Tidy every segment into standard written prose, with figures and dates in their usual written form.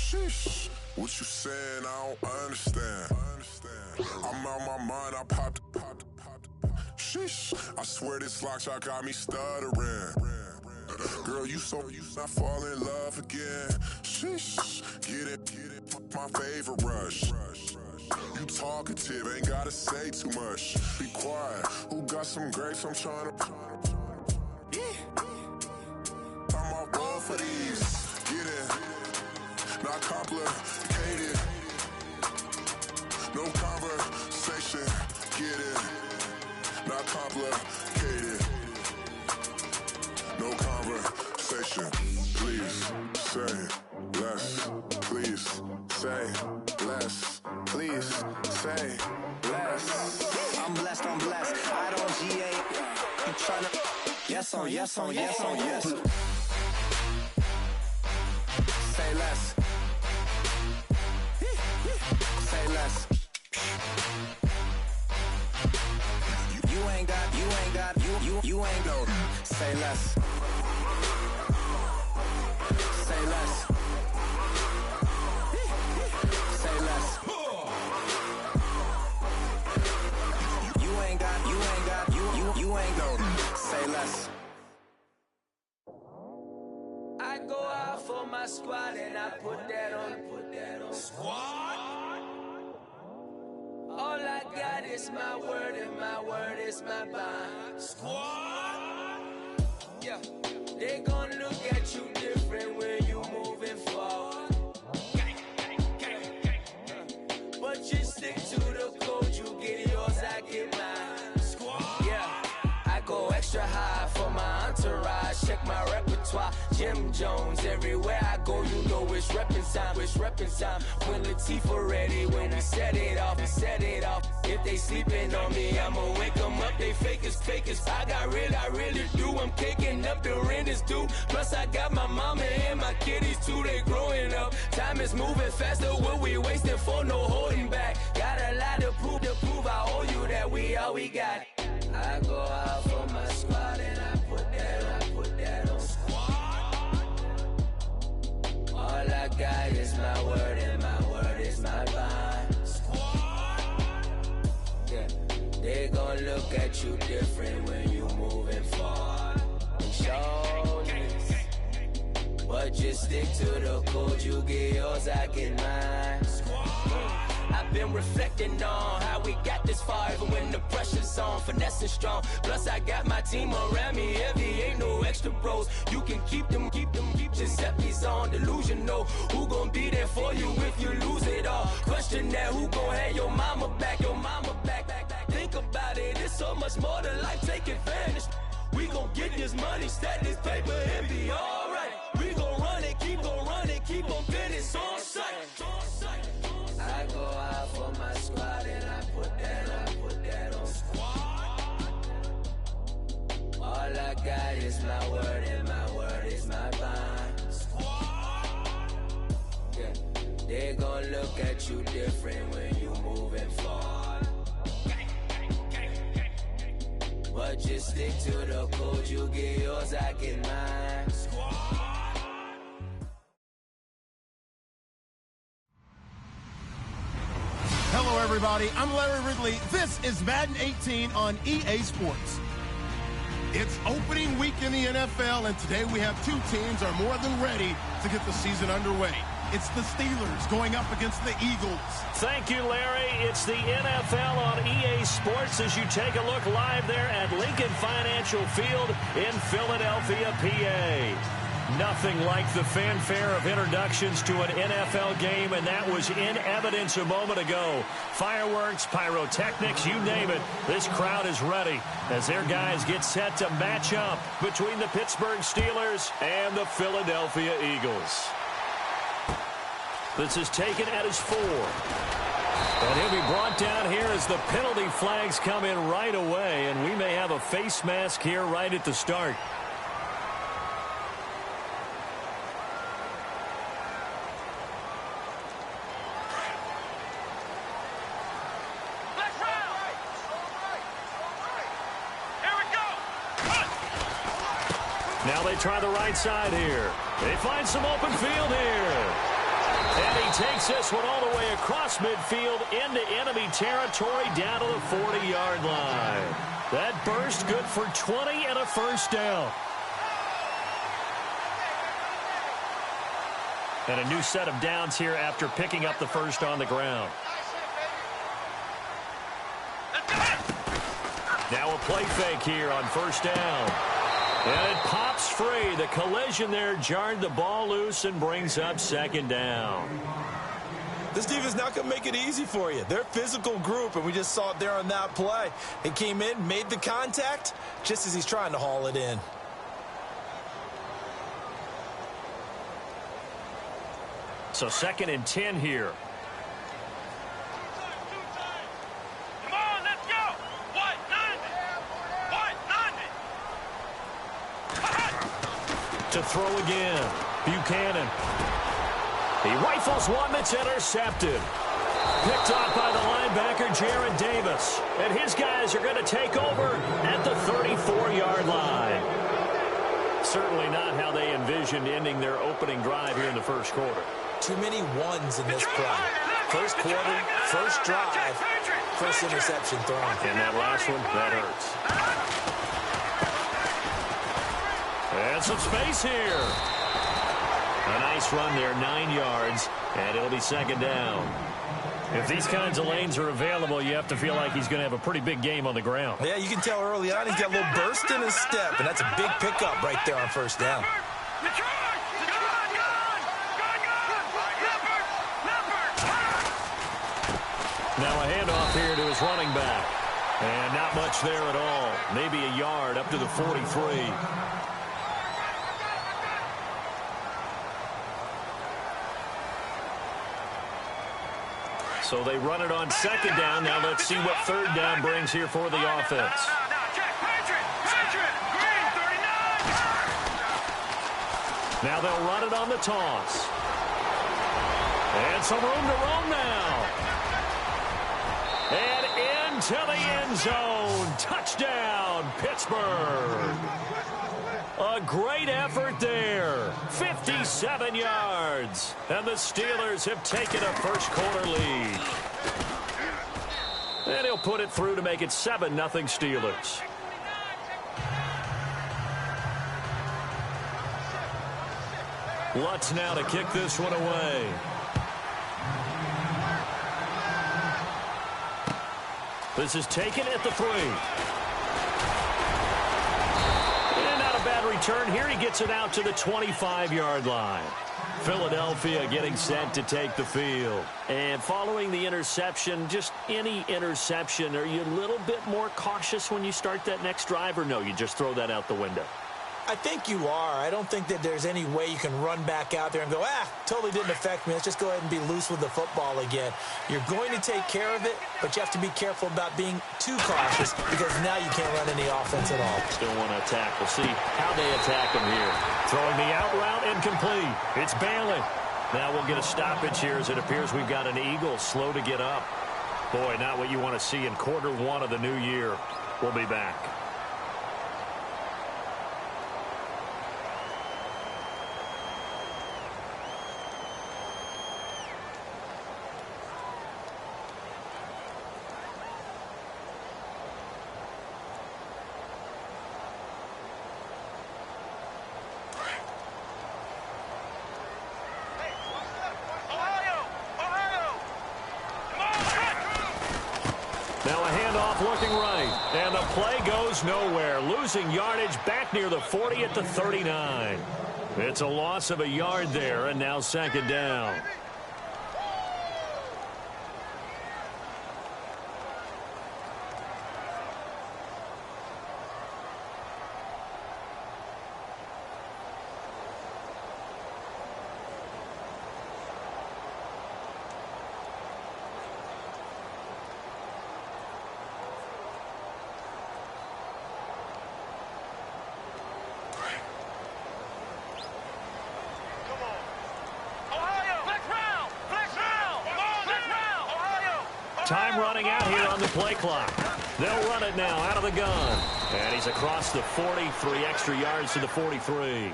Sheesh, what you saying? I don't understand. I'm out my mind, I popped. Sheesh, I swear this lock shot got me stuttering. Girl, you not fall in love again. Sheesh, get it, my favorite rush. You talkative, ain't gotta say too much. Be quiet, who got some grapes? I'm trying to. I'm all roll for these. Get it, not complicated. No conversation, get it, not complicated. No conversation, please say less. Please say less. Please say less. I'm blessed, I don't G8. You tryna yes on yes on yes on yes. Say less. Say less. You ain't got you ain't no. Say less. Say less. Say less. You ain't no. Say less. I go out for my squad and I put that on. Squad. All I got is my word and my word is my bond. Squad. Yeah. They gon' look at you different when you moving forward. But you stick to the code, you get yours, I get mine. Squad. Yeah. I go extra high for my entourage. Check my repertoire. Jim Jones, everywhere I go, you know it's reppin' time. It's reppin' time. When Latifah ready, when we set it off, If they sleeping on me, I'ma wake them up. They fakers. I really do. I'm kicking up the rent is due. Plus I got my mama and my kiddies too. They growing up. Time is moving faster. What we wasting for? No holding back. Got a lot to prove. I owe you that we all we got. I go out for my squad and I put that on squad. All I got is my word and my word is my bond. Squad. Yeah, they gon' look at you different when you moving forward. Show this, but just stick to the code. You get yours, I get mine. I've been reflecting on how we got this far, even when the pressure's on, finessing strong. Plus I got my team around me heavy, ain't no extra bros. You can keep them, Giuseppe's on delusional. Who gon' be there for you if you lose it all? Question that, who gon' have your mama back? Think about it, it's so much more to life, take advantage. We gon' get this money, stack this paper and be alright. We gon' run it, keep on finish on sight. I go out for my squad and I put that on squad. All I got is my word and my word is my bond. Squad. Yeah, they gon' look at you different when you moving forward. But just stick to the code, you get yours, I get mine. Squad. Hello, everybody. I'm Larry Ridley. This is Madden 18 on EA Sports. It's opening week in the NFL, and today we have two teams are more than ready to get the season underway. It's the Steelers going up against the Eagles. Thank you, Larry. It's the NFL on EA Sports as you take a look live there at Lincoln Financial Field in Philadelphia, PA. Nothing like the fanfare of introductions to an NFL game, and that was in evidence a moment ago. Fireworks, pyrotechnics, you name it. This crowd is ready as their guys get set to match up between the Pittsburgh Steelers and the Philadelphia Eagles. This is taken at his 4. And he'll be brought down here as the penalty flags come in right away, and we may have a face mask here right at the start. Now they try the right side here. They find some open field here. takes this one all the way across midfield into enemy territory down to the 40-yard line. That burst good for 20 and a first down. And a new set of downs here after picking up the first on the ground. Now a play fake here on first down. And it pops free. The collision there jarred the ball loose and brings up second down. This defense not going to make it easy for you. They're a physical group, and we just saw it there on that play. He came in, made the contact, just as he's trying to haul it in. So 2nd and 10 here. Come on, let's go. White, 90. To throw again. Buchanan. He rifles one that's intercepted. Picked off by the linebacker, Jared Davis. And his guys are going to take over at the 34-yard line. Certainly not how they envisioned ending their opening drive here in the first quarter. Too many ones in this play. First quarter, first drive, first interception thrown. And that last one, that hurts. And some space here. A nice run there, 9 yards, and it'll be second down. If these kinds of lanes are available, you have to feel like he's going to have a pretty big game on the ground. Yeah, you can tell early on he's got a little burst in his step, and that's a big pickup right there on first down. Now a handoff here to his running back. And not much there at all. Maybe a yard up to the 43. So they run it on second down. Now let's see what third down brings here for the offense. Now they'll run it on the toss. And some room to roam now. And into the end zone. Touchdown, Pittsburgh. A great effort there. 57 yards. And the Steelers have taken a first quarter lead. And he'll put it through to make it 7-0 Steelers. Lutz now to kick this one away. This is taken at the 3. And not a bad return here. He gets it out to the 25-yard line. Philadelphia getting set to take the field. And following the interception, just any interception, are you a little bit more cautious when you start that next drive, or no, you just throw that out the window? I think you are. I don't think that there's any way you can run back out there and go, totally didn't affect me. Let's just go ahead and be loose with the football again. You're going to take care of it, but you have to be careful about being too cautious because now you can't run any offense at all. Still want to attack. We'll see how they attack him here. Throwing the out route, incomplete. It's Bailey. Now we'll get a stoppage here as it appears we've got an Eagle slow to get up. Boy, not what you want to see in quarter one of the new year. We'll be back. Now a handoff looking right. And the play goes nowhere. Losing yardage back near the 40 at the 39. It's a loss of a yard there, and now second down. Time running out here on the play clock. They'll run it now out of the gun. And he's across the 40, 3 extra yards to the 43.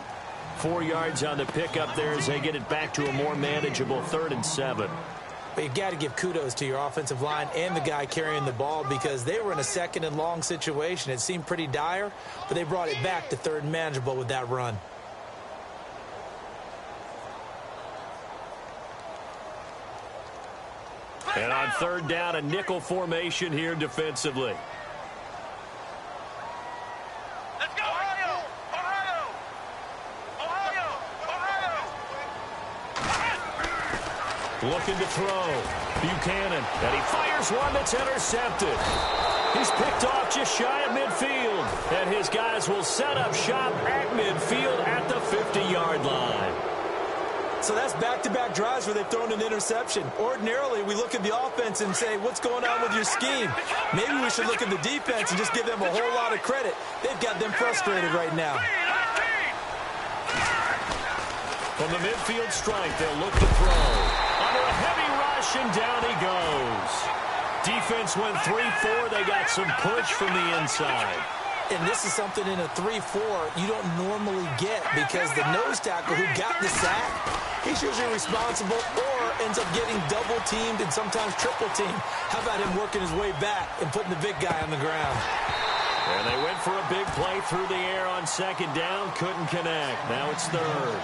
4 yards on the pickup there as they get it back to a more manageable 3rd and 7. But you've got to give kudos to your offensive line and the guy carrying the ball because they were in a 2nd and long situation. It seemed pretty dire, but they brought it back to 3rd and manageable with that run. And on 3rd down, a nickel formation here defensively. Let's go, Ohio! Ohio! Ohio! Looking to throw. Buchanan. And he fires one that's intercepted. He's picked off just shy of midfield. And his guys will set up shop at midfield at the 50-yard line. So that's back-to-back drives where they've thrown an interception. Ordinarily, we look at the offense and say, what's going on with your scheme? Maybe we should look at the defense and just give them a whole lot of credit. They've got them frustrated right now. From the midfield strike, they'll look to throw. Under a heavy rush, and down he goes. Defense went 3-4. They got some push from the inside. And this is something in a 3-4 you don't normally get because the nose tackle who got the sack, he's usually responsible or ends up getting double-teamed and sometimes triple-teamed. How about him working his way back and putting the big guy on the ground? And they went for a big play through the air on 2nd down. Couldn't connect. Now it's 3rd.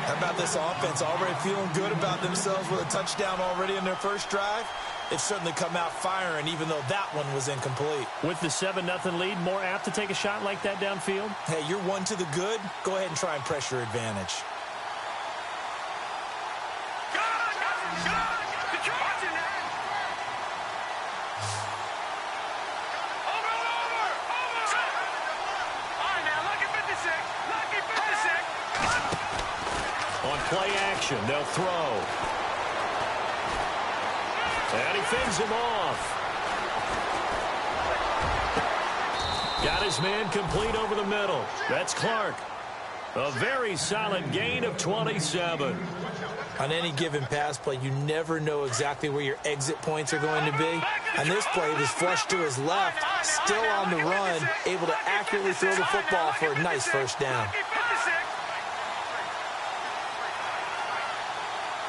How about this offense already feeling good about themselves with a touchdown already in their first drive? They've certainly come out firing, even though that one was incomplete. With the 7-0 lead, more apt to take a shot like that downfield? Hey, you're 1 to the good. Go ahead and try and press your advantage. On play action, they'll throw. And he fends him off. Got his man complete over the middle. That's Clark. A very solid gain of 27. On any given pass play, you never know exactly where your exit points are going to be. On this play, it was flushed to his left, still on the run, able to accurately throw the football for a nice 1st down.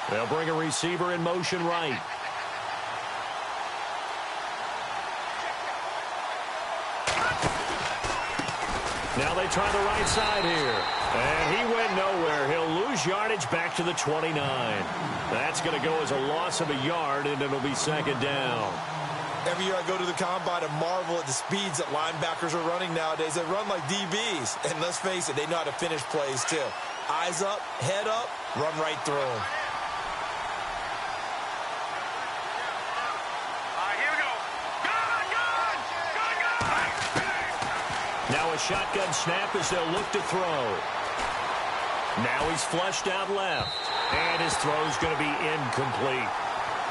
They'll bring a receiver in motion right. Now they try the right side here. And he went nowhere. He'll lose yardage back to the 29. That's going to go as a loss of a yard, and it'll be 2nd down. Every year I go to the combine and marvel at the speeds that linebackers are running nowadays. They run like DBs. And let's face it, they know how to finish plays too. Eyes up, head up, run right through them. Now a shotgun snap as they'll look to throw. Now he's flushed out left. And his throw's going to be incomplete.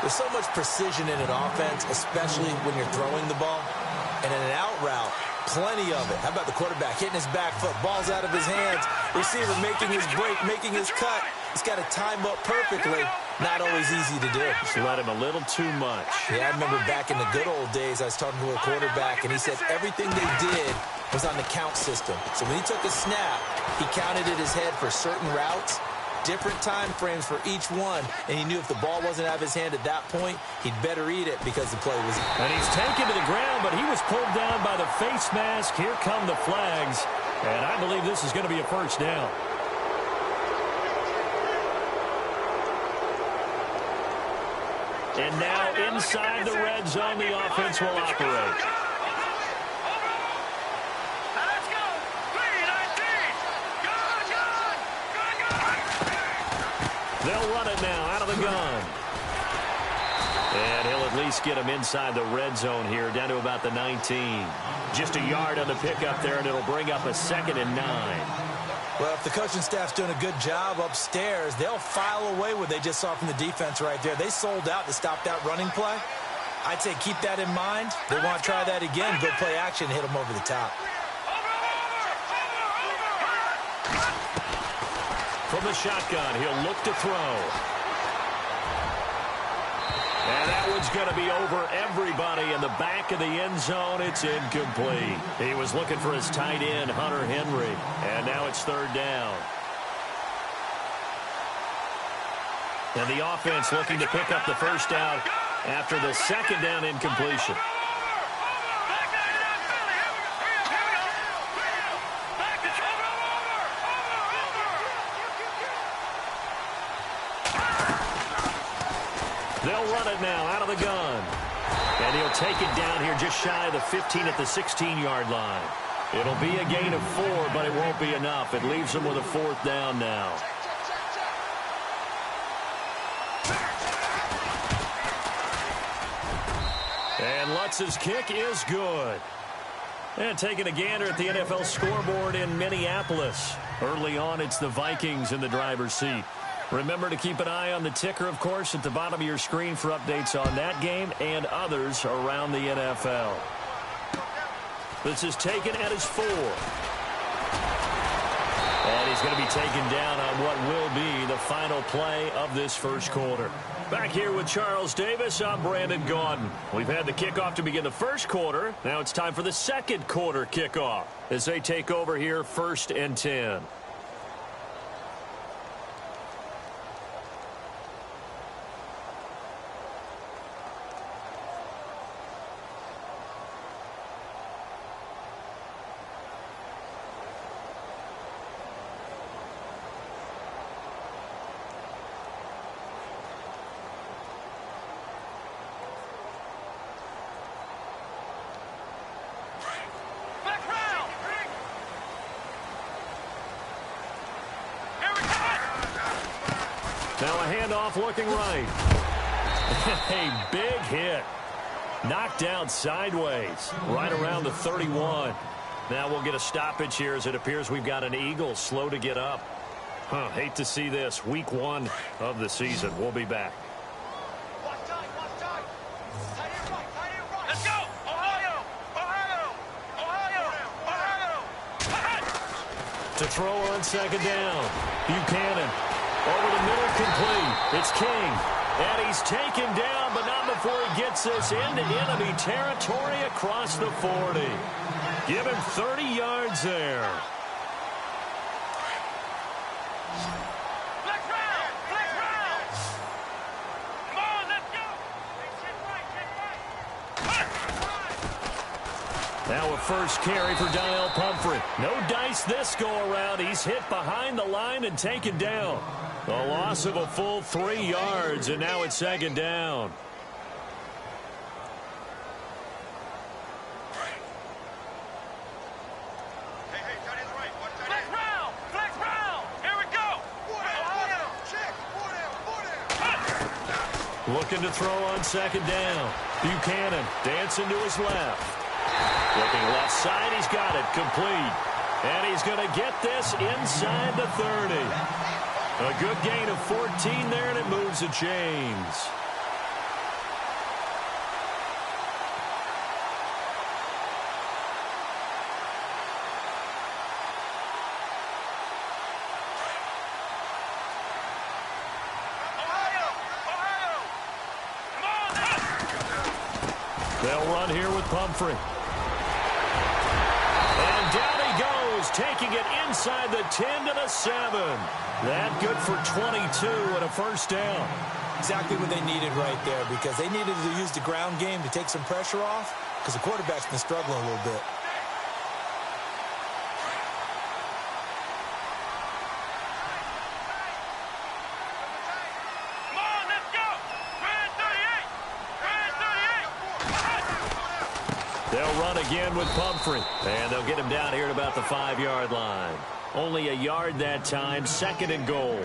There's so much precision in an offense, especially when you're throwing the ball. And in an out route, plenty of it. How about the quarterback hitting his back foot, ball's out of his hands, receiver making his break, making his cut. He's got to time up perfectly. Not always easy to do. Just let him a little too much. Yeah, I remember back in the good old days, I was talking to a quarterback, and he said everything they did was on the count system. So when he took a snap, he counted in his head for certain routes, different time frames for each one, and he knew if the ball wasn't out of his hand at that point, he'd better eat it because the play was... And he's taken to the ground, but he was pulled down by the face mask. Here come the flags, and I believe this is going to be a 1st down. And now inside the red zone, the offense will operate. They'll run it now out of the gun. And he'll at least get him inside the red zone here, down to about the 19. Just a yard on the pickup there, and it'll bring up a 2nd and 9. Well, if the coaching staff's doing a good job upstairs, they'll file away what they just saw from the defense right there. They sold out to stop that running play. I'd say keep that in mind. They want to try that again, go play action, hit them over the top. From the shotgun, he'll look to throw. And that one's going to be over everybody in the back of the end zone. It's incomplete. He was looking for his tight end, Hunter Henry. And now it's 3rd down. And the offense looking to pick up the first down after the second down incompletion. They'll run it now out of the gun. And he'll take it down here just shy of the 15 at the 16-yard line. It'll be a gain of 4, but it won't be enough. It leaves them with a 4th down now. And Lutz's kick is good. And taking a gander at the NFL scoreboard in Minneapolis. Early on, it's the Vikings in the driver's seat. Remember to keep an eye on the ticker, of course, at the bottom of your screen for updates on that game and others around the NFL. This is taken at his 4. And he's going to be taken down on what will be the final play of this first quarter. Back here with Charles Davis, I'm Brandon Gaudin. We've had the kickoff to begin the first quarter. Now it's time for the second quarter kickoff as they take over here 1st and 10. Now a handoff looking right. A big hit. Knocked down sideways. Right around the 31. Now we'll get a stoppage here as it appears we've got an Eagle slow to get up. Hate to see this. Week 1 of the season. We'll be back. Let's go! Ohio! Ohio! Ohio! Ohio! To throw on second down. Buchanan. Over the middle, complete. It's King. And he's taken down, but not before he gets this into enemy territory across the 40. Give him 30 yards there. Flex round! Flex round! Come on, let's go! Now a first carry for Donnell Pumphrey. No dice this go-around. He's hit behind the line and taken down. A loss of a full 3 yards, and now it's second down. Flex round! Flex round! Here we go! Looking to throw on second down. Buchanan dancing to his left. Looking left side, he's got it complete. And he's going to get this inside the 30. A good gain of 14 there, and it moves the chains. They'll run here with Pumphrey. And down he goes, taking it inside the 10 to the 7. That good for 22 and a first down. Exactly what they needed right there, because they needed to use the ground game to take some pressure off, because the quarterback's been struggling a little bit. Come on, let's go! Red 38! Red 38! They'll run again with Pumphrey, and they'll get him down here at about the 5-yard line. Only a yard that time, 2nd and goal.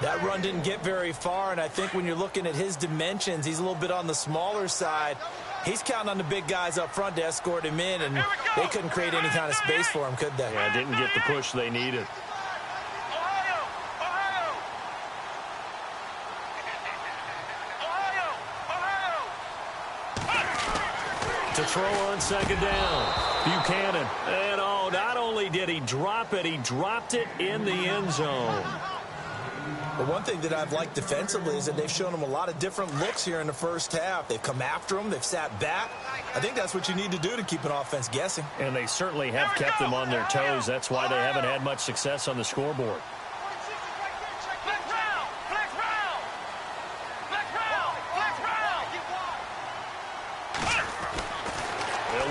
That run didn't get very far, and I think when you're looking at his dimensions, he's a little bit on the smaller side. He's counting on the big guys up front to escort him in, and they couldn't create any kind of space for him, could they? Yeah, didn't get the push they needed. Ohio! Ohio! Ohio! To throw on second down. Buchanan. And not only did he drop it, he dropped it in the end zone. The one thing that I've liked defensively is that they've shown him a lot of different looks here in the first half. They've come after him. They've sat back. I think that's what you need to do to keep an offense guessing. And they certainly have kept them on their toes. That's why they haven't had much success on the scoreboard. Flex round! Flex round!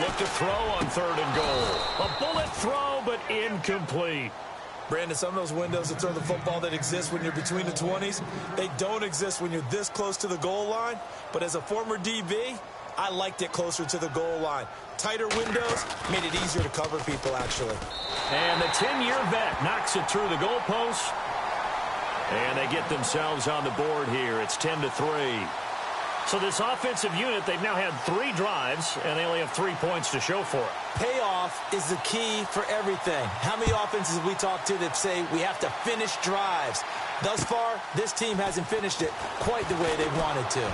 look to throw on 3rd and goal. A bullet throw, but incomplete. Brandon, some of those windows to throw the football that exist when you're between the 20s, they don't exist when you're this close to the goal line. But as a former DB, I liked it closer to the goal line. Tighter windows made it easier to cover people, actually. And the 10-year vet knocks it through the goalpost. And they get themselves on the board here. It's 10-3. So this offensive unit, they've now had 3 drives, and they only have 3 points to show for it. Payoff is the key for everything. How many offenses have we talked to that say we have to finish drives? Thus far, this team hasn't finished it quite the way they wanted to.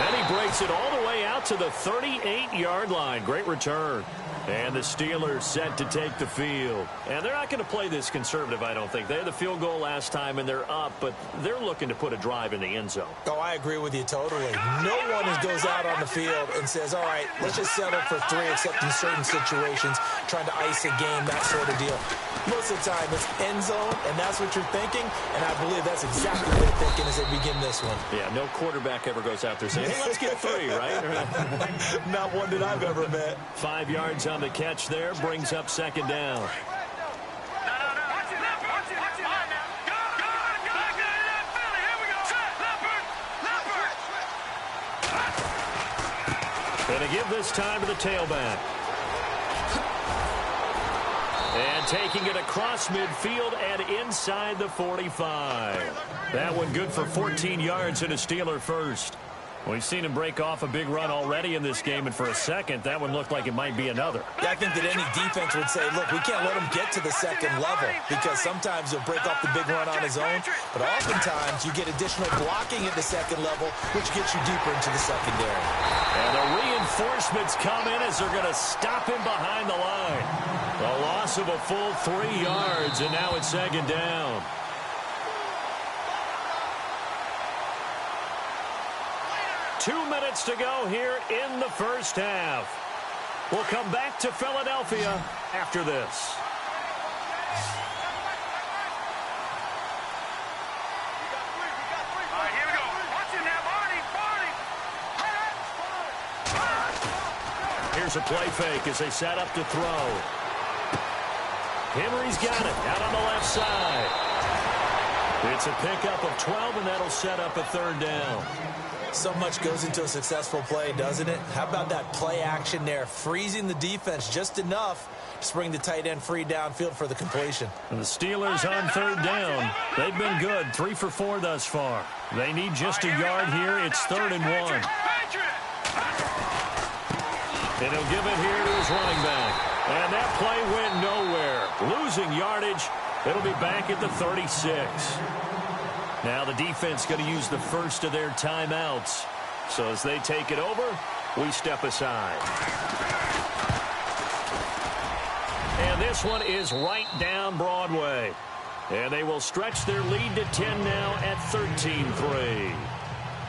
And he breaks it all the way out to the 38-yard line. Great return. And the Steelers set to take the field. And they're not going to play this conservative, I don't think. They had the field goal last time, and they're up, but they're looking to put a drive in the end zone. Oh, I agree with you totally. No one goes out on the field and says, all right, let's just settle for 3, except in certain situations, trying to ice a game, that sort of deal. Most of the time, it's end zone, and that's what you're thinking, and I believe that's exactly what they're thinking as they begin this one. Yeah, no quarterback ever goes out there saying, hey, let's get 3, right? Not one that I've ever met. 5 yards on the catch there, brings up 2nd down. Going to give this time to the tailback. And taking it across midfield and inside the 45. That one good for 14 yards and a Steeler first. We've seen him break off a big run already in this game, and for a second, that one looked like it might be another. Yeah, I think that any defense would say, look, we can't let him get to the 2nd level, because sometimes he'll break off the big run on his own, but oftentimes you get additional blocking at the 2nd level, which gets you deeper into the secondary. And the reinforcements come in as they're going to stop him behind the line. A loss of a full 3 yards, and now it's 2nd down. Two minutes to go here in the first half. We'll come back to Philadelphia after this. All right, here we go. Watch it now, Barney. Here's a play fake as they set up to throw. Henry's got it out on the left side. It's a pickup of 12, and that'll set up a 3rd down. So much goes into a successful play, doesn't it? How about that play action there, freezing the defense just enough to bring the tight end free downfield for the completion. And the Steelers on 3rd down. They've been good, 3 for 4 thus far. They need just a yard here. It's 3rd and 1. And he'll give it here to his running back. And that play went nowhere. Losing yardage. It'll be back at the 36. Now the defense going to use the first of their timeouts. So as they take it over, we step aside. And this one is right down Broadway. And they will stretch their lead to 10 now at 13-3.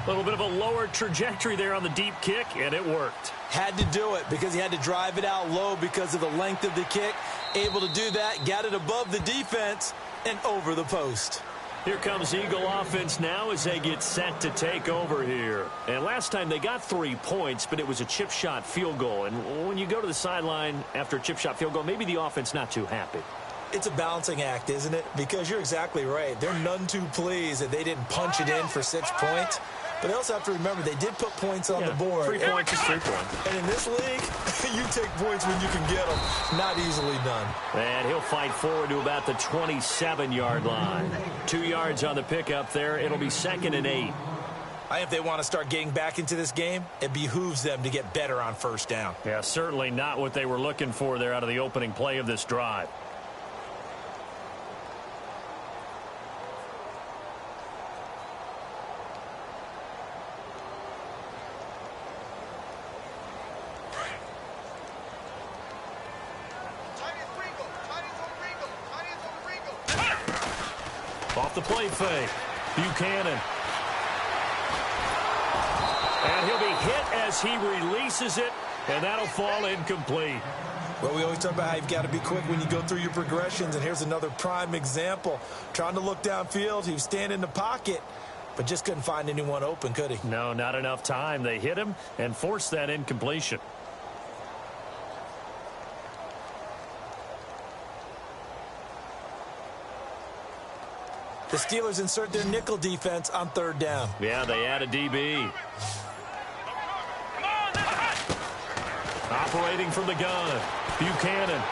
A little bit of a lower trajectory there on the deep kick, and it worked. Had to do it because he had to drive it out low because of the length of the kick. Able to do that, got it above the defense, and over the post. Here comes Eagle offense now as they get set to take over here. And last time they got 3 points, but it was a chip shot field goal. And when you go to the sideline after a chip shot field goal, maybe the offense not too happy. It's a balancing act, isn't it? Because you're exactly right. They're none too pleased that they didn't punch it in for 6 points. But they also have to remember they did put points on the board. 3 points is 3 points. And in this league, you take points when you can get them. Not easily done. And he'll fight forward to about the 27-yard line. 2 yards on the pickup there. It'll be 2nd and 8. I think if they want to start getting back into this game, it behooves them to get better on 1st down. Yeah, certainly not what they were looking for there out of the opening play of this drive. Off the play fake, Buchanan. And he'll be hit as he releases it, and that'll fall incomplete. Well, we always talk about how you've got to be quick when you go through your progressions, and here's another prime example. Trying to look downfield, he was standing in the pocket, but just couldn't find anyone open, could he? No, not enough time. They hit him and forced that incompletion. The Steelers insert their nickel defense on 3rd down. Yeah, they add a DB. Operating from the gun. Buchanan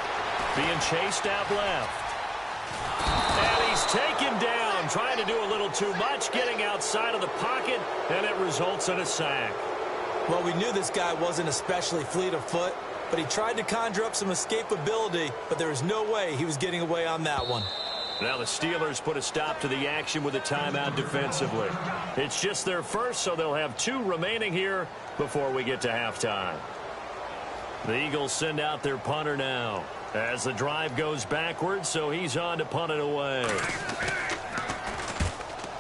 being chased out left. And he's taken down, trying to do a little too much, getting outside of the pocket, and it results in a sack. Well, we knew this guy wasn't especially fleet of foot, but he tried to conjure up some escapability, but there was no way he was getting away on that one. Now the Steelers put a stop to the action with a timeout defensively. It's just their first, so they'll have 2 remaining here before we get to halftime. The Eagles send out their punter now as the drive goes backwards, so he's on to punt it away.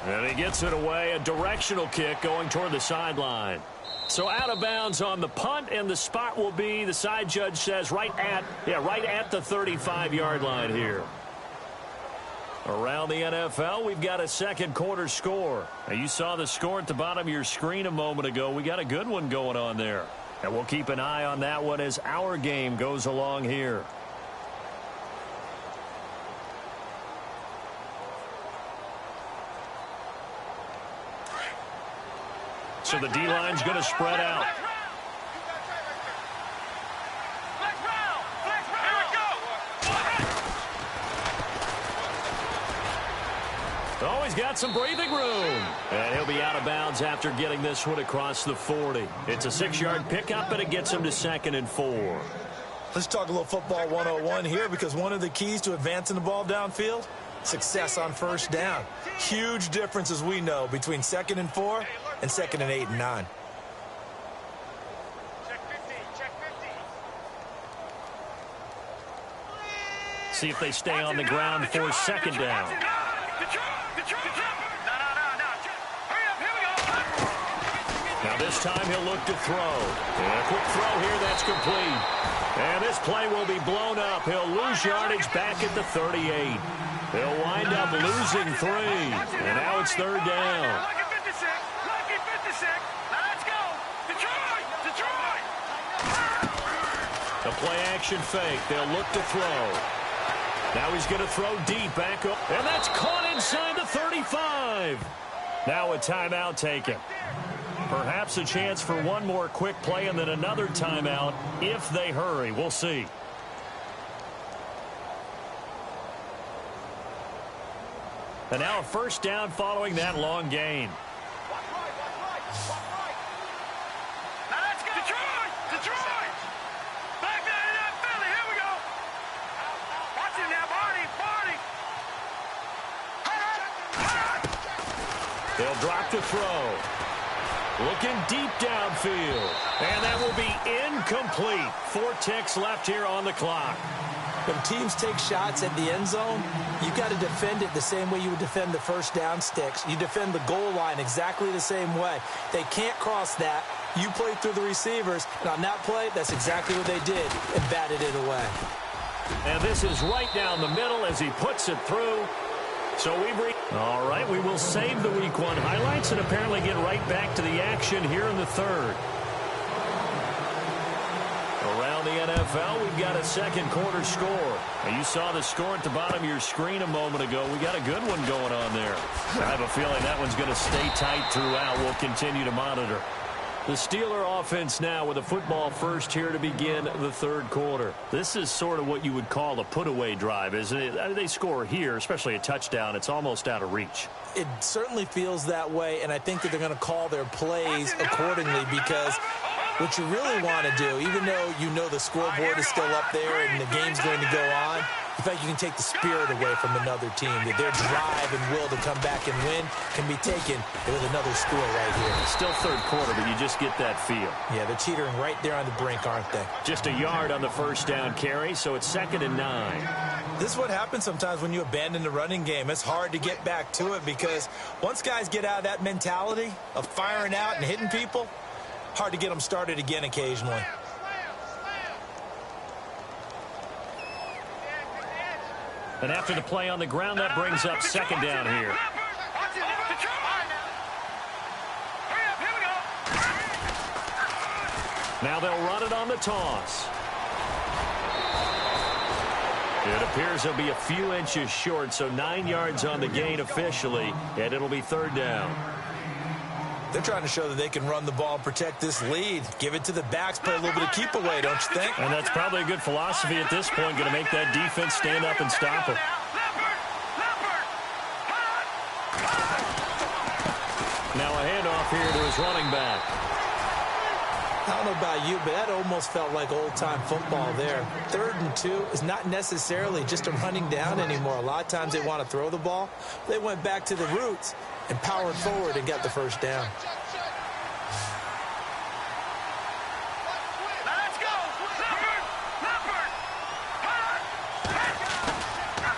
And he gets it away, a directional kick going toward the sideline. So out of bounds on the punt, and the spot will be, the side judge says, right at the 35-yard line here. Around the NFL, we've got a second quarter score. Now, you saw the score at the bottom of your screen a moment ago. We got a good one going on there. And we'll keep an eye on that one as our game goes along here. So the D-line's going to spread out. Oh, he's got some breathing room. And he'll be out of bounds after getting this one across the 40. It's a 6-yard pickup, and it gets him to 2nd and 4. Let's talk a little football 101 here, because one of the keys to advancing the ball downfield, success on 1st down. Huge difference, as we know, between 2nd and 4 and 2nd and 8 and 9. See if they stay on the ground for 2nd down. Now this time he'll look to throw. And a quick throw here, that's complete. And this play will be blown up. He'll lose yardage back at the 38. He'll wind up losing 3. And now it's 3rd down. The play action fake. They'll look to throw. Now he's going to throw deep back up. And that's caught inside the 35. Now a timeout taken. Perhaps a chance for one more quick play and then another timeout if they hurry. We'll see. And now a 1st down following that long gain. They'll drop to throw. Looking deep downfield. And that will be incomplete. 4 ticks left here on the clock. When teams take shots at the end zone, you've got to defend it the same way you would defend the 1st down sticks. You defend the goal line exactly the same way. They can't cross that. You play through the receivers. And on that play, that's exactly what they did and batted it away. And this is right down the middle as he puts it through. So all right, we will save the Week 1 highlights and apparently get right back to the action here in the 3rd. Around the NFL, we've got a 2nd quarter score. Now, you saw the score at the bottom of your screen a moment ago. We got a good one going on there. I have a feeling that one's going to stay tight throughout. We'll continue to monitor. The Steeler offense now with a football first here to begin the 3rd quarter. This is sort of what you would call a put-away drive, isn't it? I mean, they score here, especially a touchdown. It's almost out of reach. It certainly feels that way, and I think that they're going to call their plays accordingly, because what you really want to do, even though you know the scoreboard is still up there and the game's going to go on, in fact, you can take the spirit away from another team. That their drive and will to come back and win can be taken with another score right here. It's still 3rd quarter, but you just get that feel. Yeah, they're teetering right there on the brink, aren't they? Just a yard on the 1st down carry, so it's 2nd and 9. This is what happens sometimes when you abandon the running game. It's hard to get back to it, because once guys get out of that mentality of firing out and hitting people, hard to get them started again occasionally. And after the play on the ground, that brings up 2nd down here. Now they'll run it on the toss. It appears they'll be a few inches short, so 9 yards on the gain officially, and it'll be third down. They're trying to show that they can run the ball and protect this lead. Give it to the backs, play a little bit of keep away, don't you think? And that's probably a good philosophy at this point, going to make that defense stand up and stop it. Now a handoff here to his running back. I don't know about you, but that almost felt like old-time football there. 3rd and 2 is not necessarily just a running down anymore. A lot of times they want to throw the ball. They went back to the roots and powered forward and got the first down. Let's go!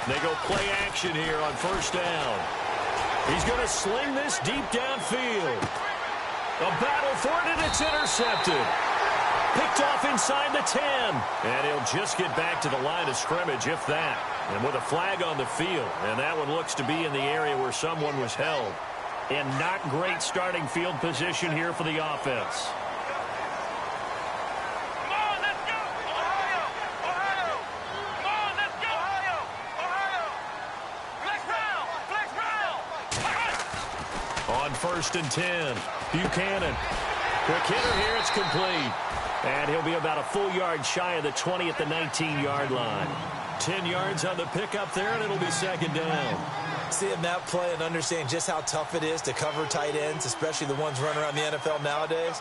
They go play action here on first down. He's going to sling this deep downfield. A battle for it, and it's intercepted. Picked off inside the 10. And he'll just get back to the line of scrimmage, if that. And with a flag on the field. And that one looks to be in the area where someone was held. And not great starting field position here for the offense. Come on, let's go! Ohio! Ohio! Come on, let's go! Ohio! Ohio! Flex round! Flex round! On 1st and 10. Buchanan. Quick hitter here. It's complete. And he'll be about a full yard shy of the 20 at the 19-yard line. 10 yards on the pickup there, and it'll be second down. Seeing that play and understanding just how tough it is to cover tight ends, especially the ones running around the NFL nowadays,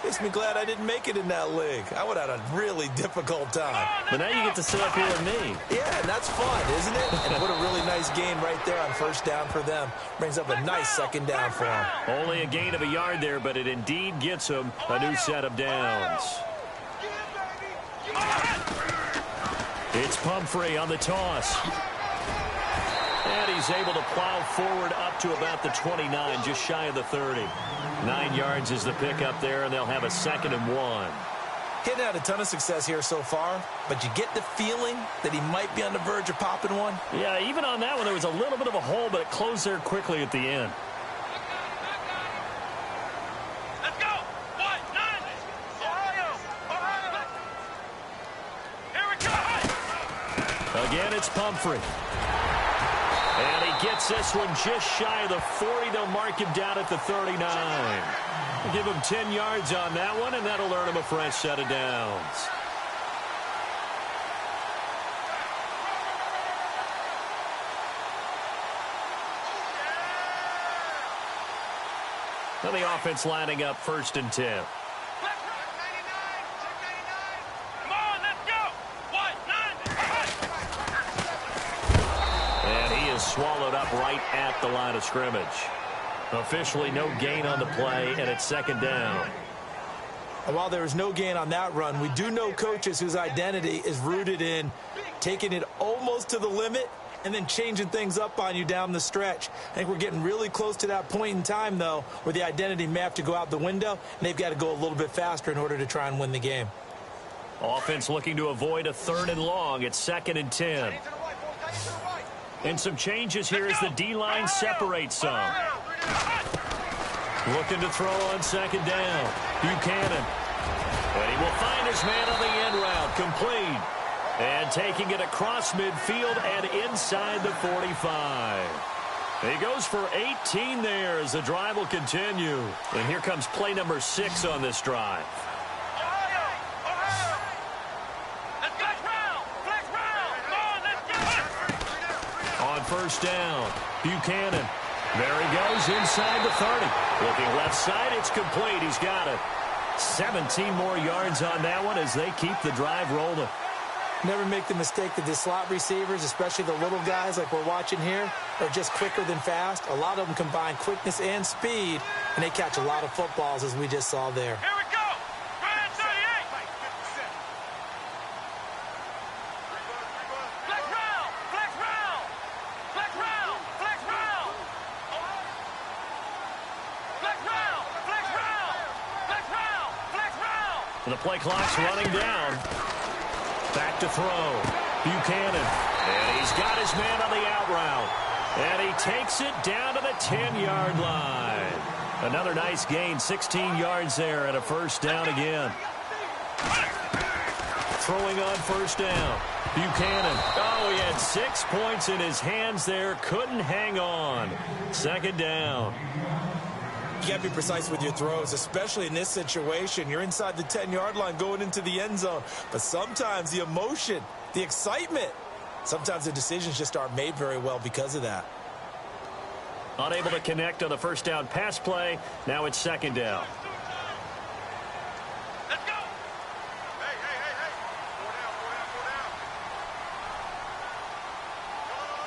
makes me glad I didn't make it in that league. I would have had a really difficult time. But now you get to sit up here with me. Yeah, and that's fun, isn't it? And what a really nice gain right there on first down for them. Brings up a nice second down for them. Only a gain of a yard there, but it indeed gets them a new set of downs. It's Pumphrey on the toss. And he's able to plow forward up to about the 29, just shy of the 30. 9 yards is the pickup there, and they'll have a 2nd and 1. Hitting had a ton of success here so far, but you get the feeling that he might be on the verge of popping one. Yeah, even on that one, there was a little bit of a hole, but it closed there quickly at the end. Let's go! What? 9! Ohio! Ohio! Here we go! Again, it's Pumphrey. And he gets this one just shy of the 40. They'll mark him down at the 39. We'll give him 10 yards on that one, and that'll earn him a fresh set of downs. Now the offense lining up 1st and 10. Swallowed up right at the line of scrimmage. Officially no gain on the play, and it's 2nd down. And while there is no gain on that run, we do know coaches whose identity is rooted in taking it almost to the limit and then changing things up on you down the stretch. I think we're getting really close to that point in time, though, where the identity may have to go out the window, and they've got to go a little bit faster in order to try and win the game. Offense looking to avoid a 3rd and long. It's 2nd and 10. And some changes here as the D-line separates some. Looking to throw on 2nd down. Buchanan. And he will find his man on the end route. Complete. And taking it across midfield and inside the 45. He goes for 18 there as the drive will continue. And here comes play number 6 on this drive. First down. Buchanan. There he goes inside the 30. Looking left side. It's complete. He's got it. 17 more yards on that one as they keep the drive rolling. Never make the mistake that the slot receivers, especially the little guys like we're watching here, are just quicker than fast. A lot of them combine quickness and speed, and they catch a lot of footballs as we just saw there. Here we go! Grand 38! Flex round! Flex round! Flex round! Flex round! Flex round! Flex round! Flex round! Flex round! The play clock's running down. Back to throw. Buchanan. And he's got his man on the out route. And he takes it down to the 10-yard line. Another nice gain, 16 yards there and a first down again. Throwing on first down. Buchanan. Oh, he had 6 points in his hands there. Couldn't hang on. Second down. You got to be precise with your throws, especially in this situation. You're inside the 10-yard line going into the end zone. But sometimes the emotion, the excitement, sometimes the decisions just aren't made very well because of that. Unable to connect on the first down pass play. Now it's second down. Let's go. Hey.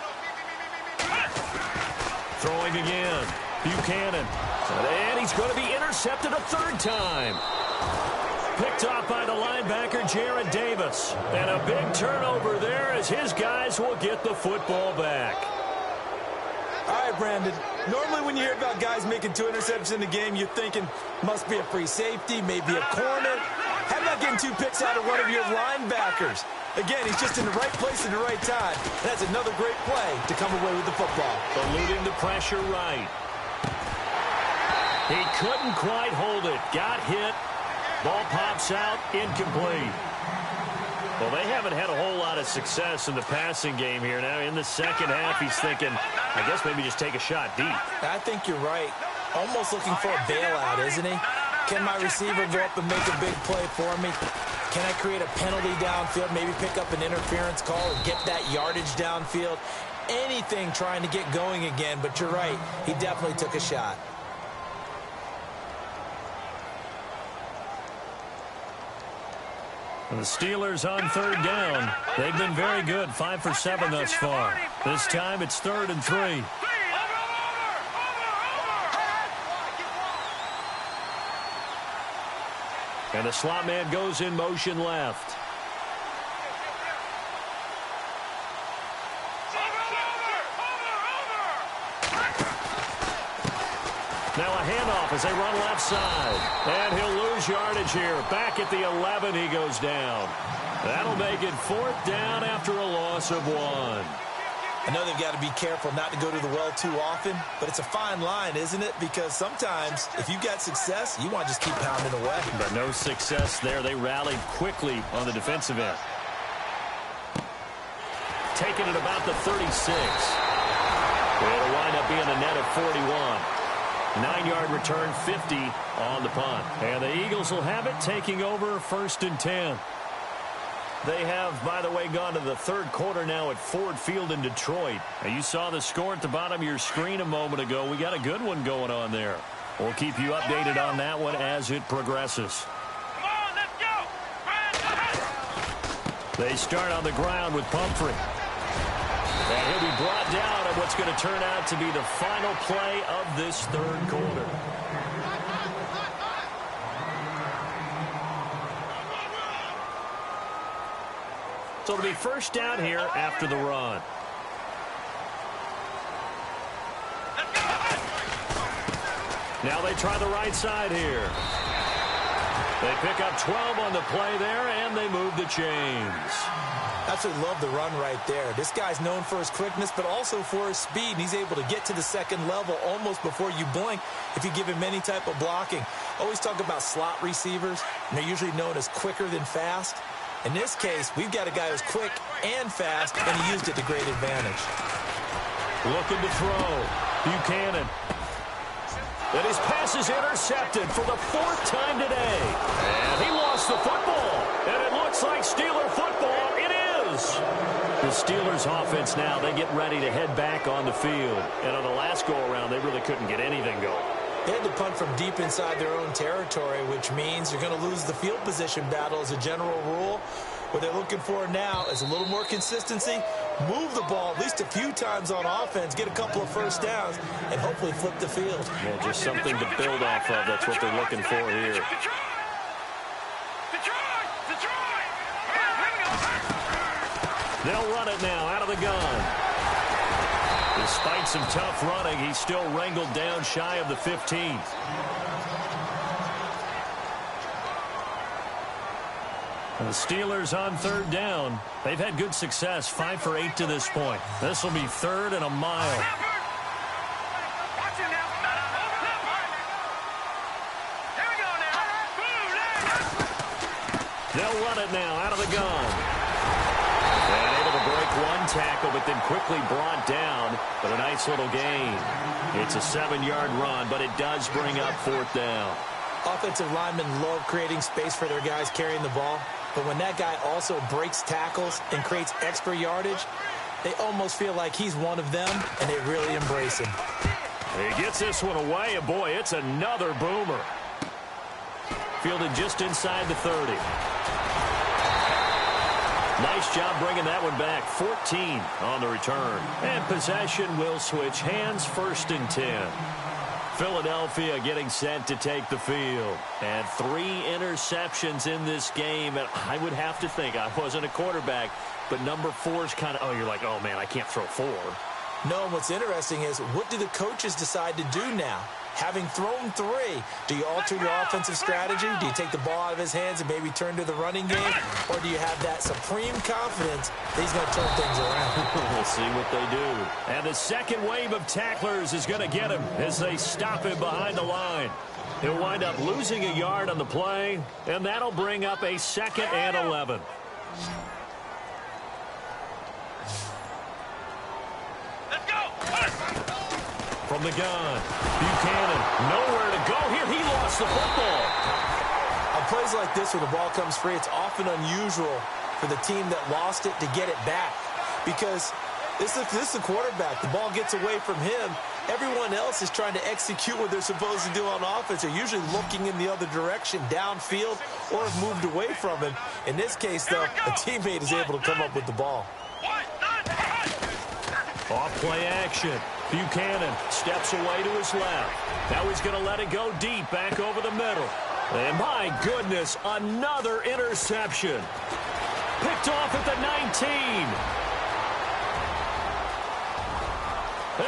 Four down. No. Throwing again. Buchanan. And he's going to be intercepted a third time. Picked off by the linebacker, Jared Davis. And a big turnover there as his guys will get the football back. All right, Brandon. Normally when you hear about guys making 2 interceptions in the game, you're thinking must be a free safety, maybe a corner. How about getting 2 picks out of one of your linebackers? Again, he's just in the right place at the right time. That's another great play to come away with the football. Eluding the pressure right. He couldn't quite hold it. Got hit. Ball pops out. Incomplete. Well, they haven't had a whole lot of success in the passing game here. Now, in the second half, he's thinking, I guess maybe just take a shot deep. I think you're right. Almost looking for a bailout, isn't he? Can my receiver go up and make a big play for me? Can I create a penalty downfield, maybe pick up an interference call or get that yardage downfield? Anything trying to get going again, but you're right. He definitely took a shot. And the Steelers on third down. They've been very good, 5 for 7 thus far. This time it's 3rd and 3. And the slot man goes in motion left. Now a handoff as they run left side. And he'll lose yardage here. Back at the 11, he goes down. That'll make it 4th down after a loss of 1. I know they've got to be careful not to go to the well too often, but it's a fine line, isn't it? Because sometimes if you've got success, you want to just keep pounding away. But no success there. They rallied quickly on the defensive end. Taking it about the 36. It'll wind up being a net of 41. 9-yard return, 50 on the punt. And the Eagles will have it, taking over 1st and 10. They have, by the way, gone to the 3rd quarter now at Ford Field in Detroit. Now, you saw the score at the bottom of your screen a moment ago. We got a good one going on there. We'll keep you updated on that one as it progresses. Come on, let's go. They start on the ground with Pumphrey. And he'll be brought down at what's going to turn out to be the final play of this 3rd quarter. So it'll be first down here after the run. Now they try the right side here. They pick up 12 on the play there, and they move the chains. Absolutely love the run right there. This guy's known for his quickness, but also for his speed, and he's able to get to the 2nd level almost before you blink if you give him any type of blocking. Always talk about slot receivers, and they're usually known as quicker than fast. In this case, we've got a guy who's quick and fast, and he used it to great advantage. Looking to throw. Buchanan. And his pass is intercepted for the 4th time today. And he lost the football. And it looks like Steeler football. It is. The Steelers offense now, they get ready to head back on the field. And on the last go-around, they really couldn't get anything going. They had to punt from deep inside their own territory, which means you're going to lose the field position battle as a general rule. What they're looking for now is a little more consistency, move the ball at least a few times on offense, get a couple of first downs, and hopefully flip the field. Yeah, just something to build off of. That's what they're looking for here. They'll run it now out of the gun. Despite some tough running, he's still wrangled down shy of the 15th. And the Steelers on 3rd down. They've had good success, 5 for 8 to this point. This will be 3rd and a mile. They'll run it now out of the gun. And able to break one tackle, but then quickly brought down. But a nice little gain. It's a 7-yard run, but it does bring up 4th down. Offensive linemen love creating space for their guys carrying the ball. But when that guy also breaks tackles and creates extra yardage, they almost feel like he's one of them, and they really embrace him. He gets this one away, and boy, it's another boomer. Fielded just inside the 30. Nice job bringing that one back. 14 on the return. And possession will switch hands, 1st and 10. Philadelphia getting set to take the field. And 3 interceptions in this game. And I would have to think, I wasn't a quarterback, but number 4 is kind of, oh, you're like, oh, man, I can't throw 4. No, and what's interesting is, what do the coaches decide to do now? Having thrown 3, do you alter your offensive strategy? Do you take the ball out of his hands and maybe turn to the running game? Or do you have that supreme confidence that he's going to turn things around? We'll see what they do. And the second wave of tacklers is going to get him as they stop him behind the line. He'll wind up losing a yard on the play, and that'll bring up a 2nd and 11. From the gun, Buchanan, nowhere to go here. He lost the football. On plays like this where the ball comes free, it's often unusual for the team that lost it to get it back. Because this is the quarterback. The ball gets away from him. Everyone else is trying to execute what they're supposed to do on offense. They're usually looking in the other direction, downfield, or have moved away from him. In this case, though, a teammate is able to come up with the ball. Off play action. Buchanan steps away to his left. Now he's going to let it go deep back over the middle. And my goodness, another interception. Picked off at the 19.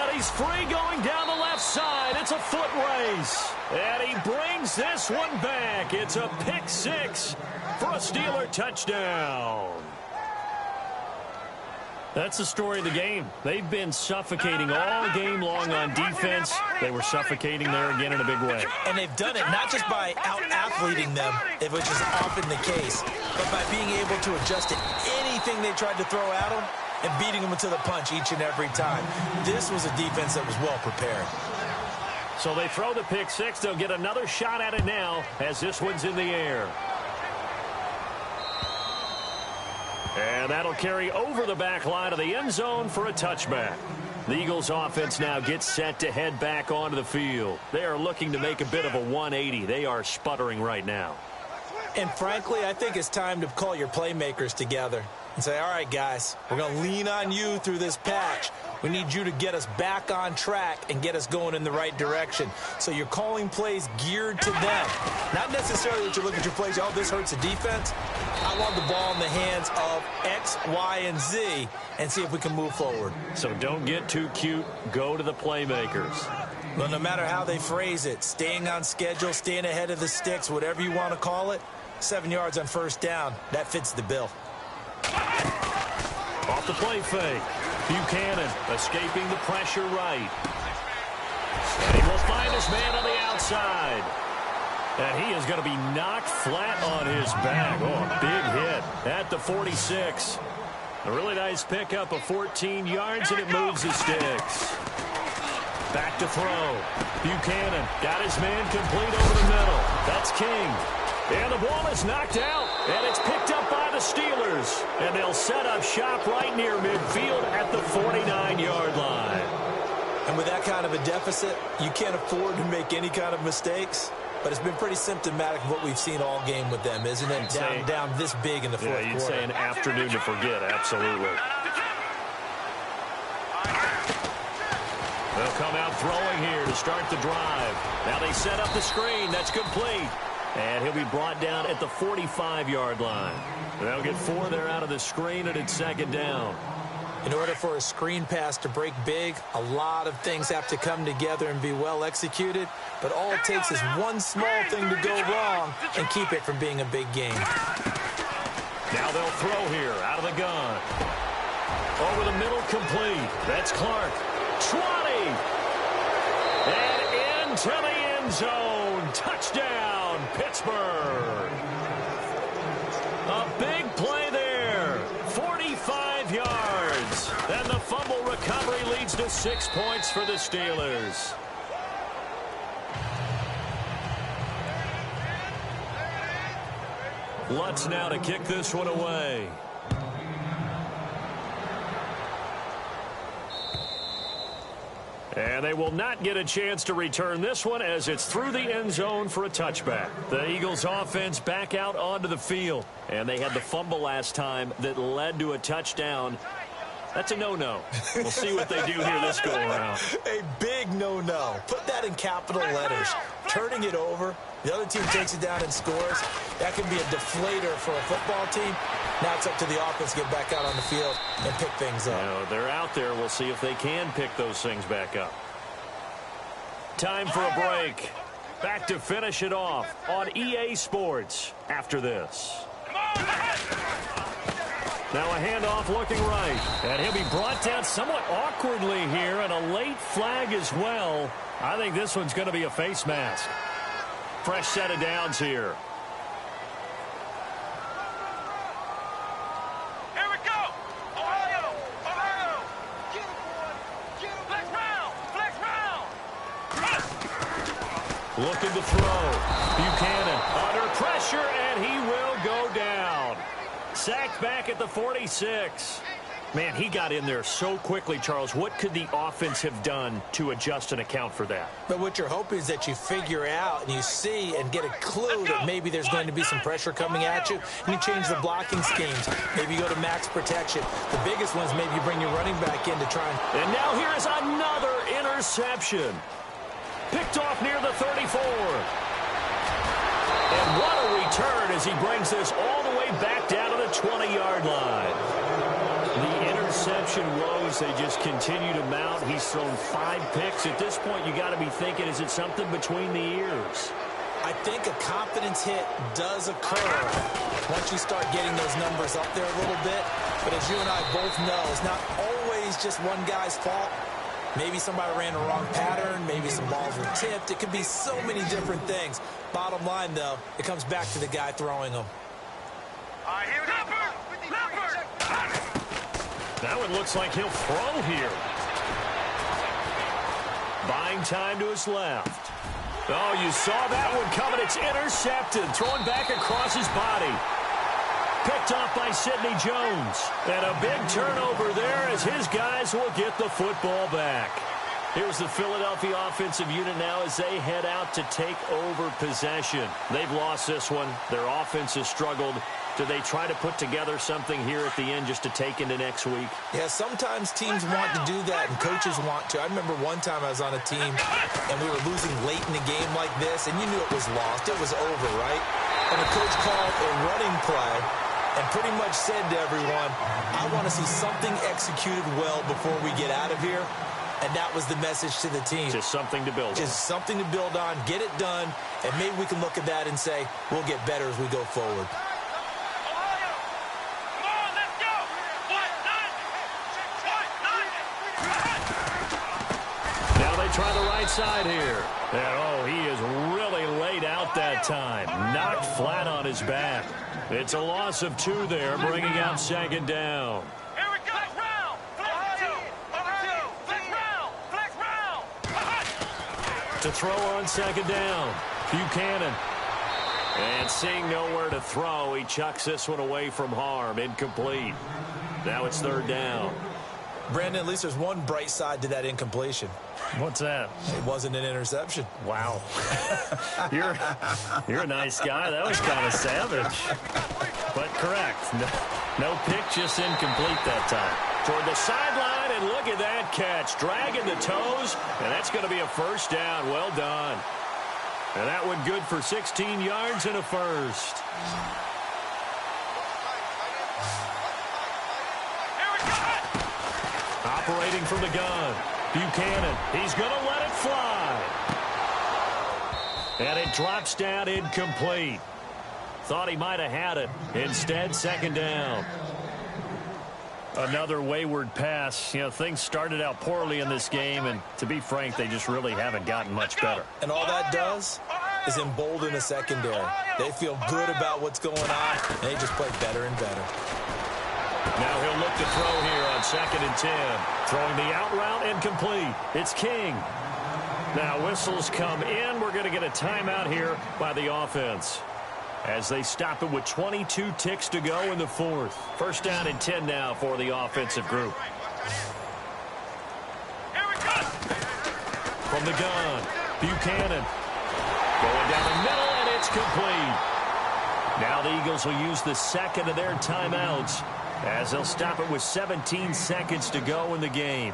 And he's free going down the left side. It's a foot race. And he brings this one back. It's a pick 6 for a Steeler touchdown. That's the story of the game. They've been suffocating all game long on defense. They were suffocating there again in a big way. And they've done it not just by out-athleting them, which is often the case, but by being able to adjust to anything they tried to throw at them and beating them into the punch each and every time. This was a defense that was well prepared. So they throw the pick 6. They'll get another shot at it now as this one's in the air. And that'll carry over the back line of the end zone for a touchback. The Eagles offense now gets set to head back onto the field. They are looking to make a bit of a 180. They are sputtering right now. And frankly, I think it's time to call your playmakers together and say, all right, guys, we're going to lean on you through this patch. We need you to get us back on track and get us going in the right direction. So you're calling plays geared to them. Not necessarily that you look at your plays, oh, this hurts the defense. I want the ball in the hands of X, Y, and Z and see if we can move forward. So don't get too cute. Go to the playmakers. Well, no matter how they phrase it, staying on schedule, staying ahead of the sticks, whatever you want to call it, 7 yards on 1st down, that fits the bill. Off the play fake. Buchanan escaping the pressure right. And he will find his man on the outside. And he is going to be knocked flat on his back. Oh, a big hit at the 46. A really nice pickup of 14 yards, and it moves the sticks. Back to throw. Buchanan got his man complete over the middle. That's King. And the ball is knocked out, and it's picked up by the Steelers. And they'll set up shop right near midfield at the 49-yard line. And with that kind of a deficit, you can't afford to make any kind of mistakes. But it's been pretty symptomatic of what we've seen all game with them, isn't it? Down this big in the fourth quarter. Yeah, you'd say an afternoon to forget, absolutely. They'll come out throwing here to start the drive. Now they set up the screen. That's complete. And he'll be brought down at the 45-yard line. They'll get 4 there out of the screen, and it's 2nd down. In order for a screen pass to break big, a lot of things have to come together and be well executed. But all it takes is one small thing to go wrong and keep it from being a big game. Now they'll throw here out of the gun. Over the middle, complete. That's Clark. 20. And into the end zone. Touchdown, Pittsburgh. A big play there. 45 yards. And the fumble recovery leads to 6 points for the Steelers. Lutz now to kick this one away. And they will not get a chance to return this one as it's through the end zone for a touchback. The Eagles offense back out onto the field. And they had the fumble last time that led to a touchdown. That's a no-no. We'll see what they do here this go-around. A big no-no. Put that in capital letters. Turning it over. The other team takes it down and scores. That can be a deflator for a football team. Now it's up to the offense to get back out on the field and pick things up. Now, they're out there. We'll see if they can pick those things back up. Time for a break. Back to finish it off on EA Sports after this. Now a handoff looking right. And he'll be brought down somewhat awkwardly here, and a late flag as well. I think this one's going to be a face mask. Fresh set of downs here. Here we go. Ohio. Ohio. Get him, boy. Get him. Flex round. Flex round. Looking to throw. Buchanan under pressure, and he will go down. Sacked back at the 46. Man, he got in there so quickly, Charles. What could the offense have done to adjust and account for that? But what you're hoping is that you figure out and you see and get a clue that maybe there's going to be some pressure coming at you, and you change the blocking schemes. Maybe you go to max protection. The biggest one is maybe you bring your running back in to try And now here is another interception. Picked off near the 34. And what a return as he brings this all the way back down to the 20-yard line. The interception woes, they just continue to mount. He's thrown 5 picks. At this point, you got to be thinking, is it something between the ears? I think a confidence hit does occur once you start getting those numbers up there a little bit. But as you and I both know, it's not always just one guy's fault. Maybe somebody ran the wrong pattern. Maybe some balls were tipped. It could be so many different things. Bottom line, though, it comes back to the guy throwing them. All right, here we go. Now it looks like he'll throw here. Buying time to his left. Oh, you saw that one coming. It's intercepted. Thrown back across his body. Picked off by Sidney Jones. And a big turnover there as his guys will get the football back. Here's the Philadelphia offensive unit now as they head out to take over possession. They've lost this one. Their offense has struggled. Do they try to put together something here at the end just to take into next week? Yeah, sometimes teams want to do that and coaches want to. I remember one time I was on a team and we were losing late in the game like this, and you knew it was lost. It was over, right? And the coach called a running play and pretty much said to everyone, I want to see something executed well before we get out of here. And that was the message to the team. Just something to build on. Just something to build on, get it done, and maybe we can look at that and say, we'll get better as we go forward. Ohio. Come on, let's go. Now they try the right side here. And, oh, he is really laid out that time. Knocked flat on his back. It's a loss of 2 there, bringing out 2nd down. Here we go. Flex round. Flex round. Flex round. To throw on 2nd down. Buchanan. And seeing nowhere to throw, he chucks this one away from harm. Incomplete. Now it's 3rd down. Brandon, at least there's one bright side to that incompletion. What's that? It wasn't an interception. Wow. You're a nice guy. That was kind of savage. But correct. No pick, just incomplete that time. Toward the sideline, and look at that catch. Dragging the toes, and that's going to be a 1st down. Well done. And that one good for 16 yards and a 1st. Operating from the gun. Buchanan, he's going to let it fly. And it drops down incomplete. Thought he might have had it. Instead, 2nd down. Another wayward pass. You know, things started out poorly in this game, and to be frank, they just really haven't gotten much better. And all that does is embolden the secondary. They feel good about what's going on, and they just play better and better. Now he'll look to throw here on 2nd and 10. Throwing the out route and complete. It's King. Now whistles come in. We're going to get a timeout here by the offense, as they stop it with 22 ticks to go in the 4th. 1st down and 10 now for the offensive group. From the gun, Buchanan. Going down the middle, and it's complete. Now the Eagles will use the 2nd of their timeouts, as they'll stop it with 17 seconds to go in the game.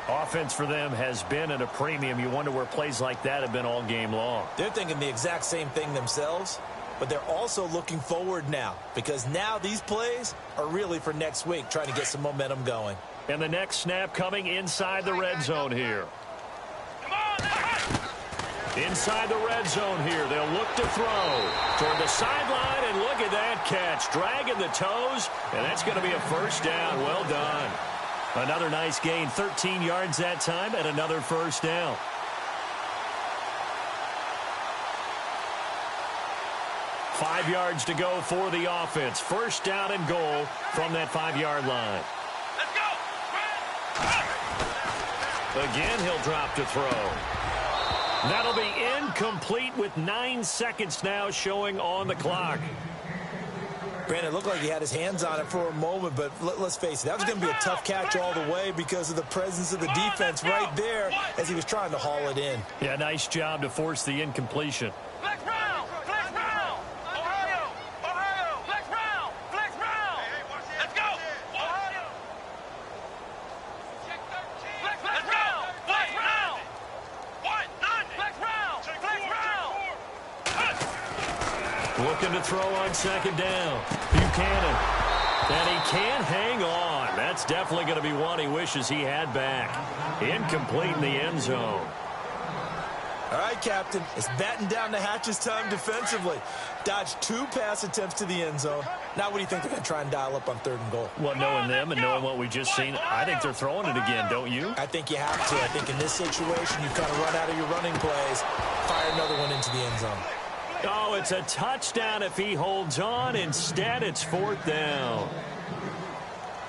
Offense for them has been at a premium. You wonder where plays like that have been all game long. They're thinking the exact same thing themselves, but they're also looking forward now, because now these plays are really for next week, trying to get some momentum going. And the next snap coming inside the red zone here. Inside the red zone here, they'll look to throw toward the sideline, and look at that catch, dragging the toes, and that's going to be a 1st down. Well done. Another nice gain, 13 yards that time, and another 1st down. Five yards to go for the offense. 1st down and goal from that 5-yard line. Let's go. Again, he'll drop to throw. That'll be incomplete with 9 seconds now showing on the clock. Brandon, it looked like he had his hands on it for a moment, but let's face it, that was going to be a tough catch all the way because of the presence of the defense right there as he was trying to haul it in. Yeah, nice job to force the incompletion. Flex round. Flex round. Ohio. Ohio. Flex round. Flex round. Let's go. Ohio. Check 13. Flex round. Flex round. What? None. Flex round. Flex round. Looking to throw on 2nd down. Buchanan. And he can't hang on. That's definitely going to be one he wishes he had back. Incomplete in the end zone. All right, Captain, it's batten down the hatches time defensively. Dodged 2 pass attempts to the end zone. Now what do you think they're going to try and dial up on 3rd and goal? Well, knowing them and knowing what we just seen, I think they're throwing it again, don't you? I think you have to. I think in this situation, you kind of run out of your running plays, fire another one into the end zone. Oh, it's a touchdown if he holds on. Instead, it's 4th down.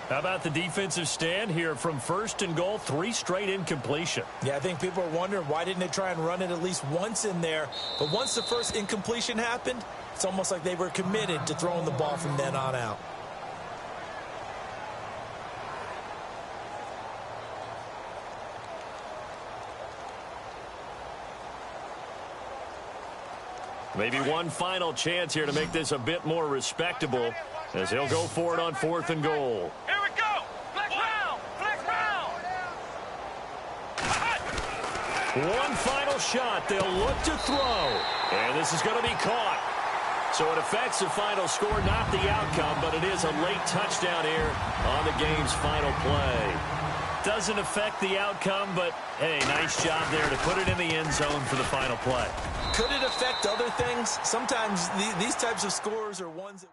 How about the defensive stand here from 1st and goal, 3 straight incompletion. Yeah, I think people are wondering why didn't they try and run it at least once in there. But once the first incompletion happened, it's almost like they were committed to throwing the ball from then on out. Maybe one final chance here to make this a bit more respectable, as he'll go for it on 4th and goal. Here we go. Flex round. Flex round. One final shot. They'll look to throw. And this is going to be caught. So it affects the final score, not the outcome, but it is a late touchdown here on the game's final play. Doesn't affect the outcome, but, hey, nice job there to put it in the end zone for the final play. Could it affect other things? Sometimes these types of scores are ones that...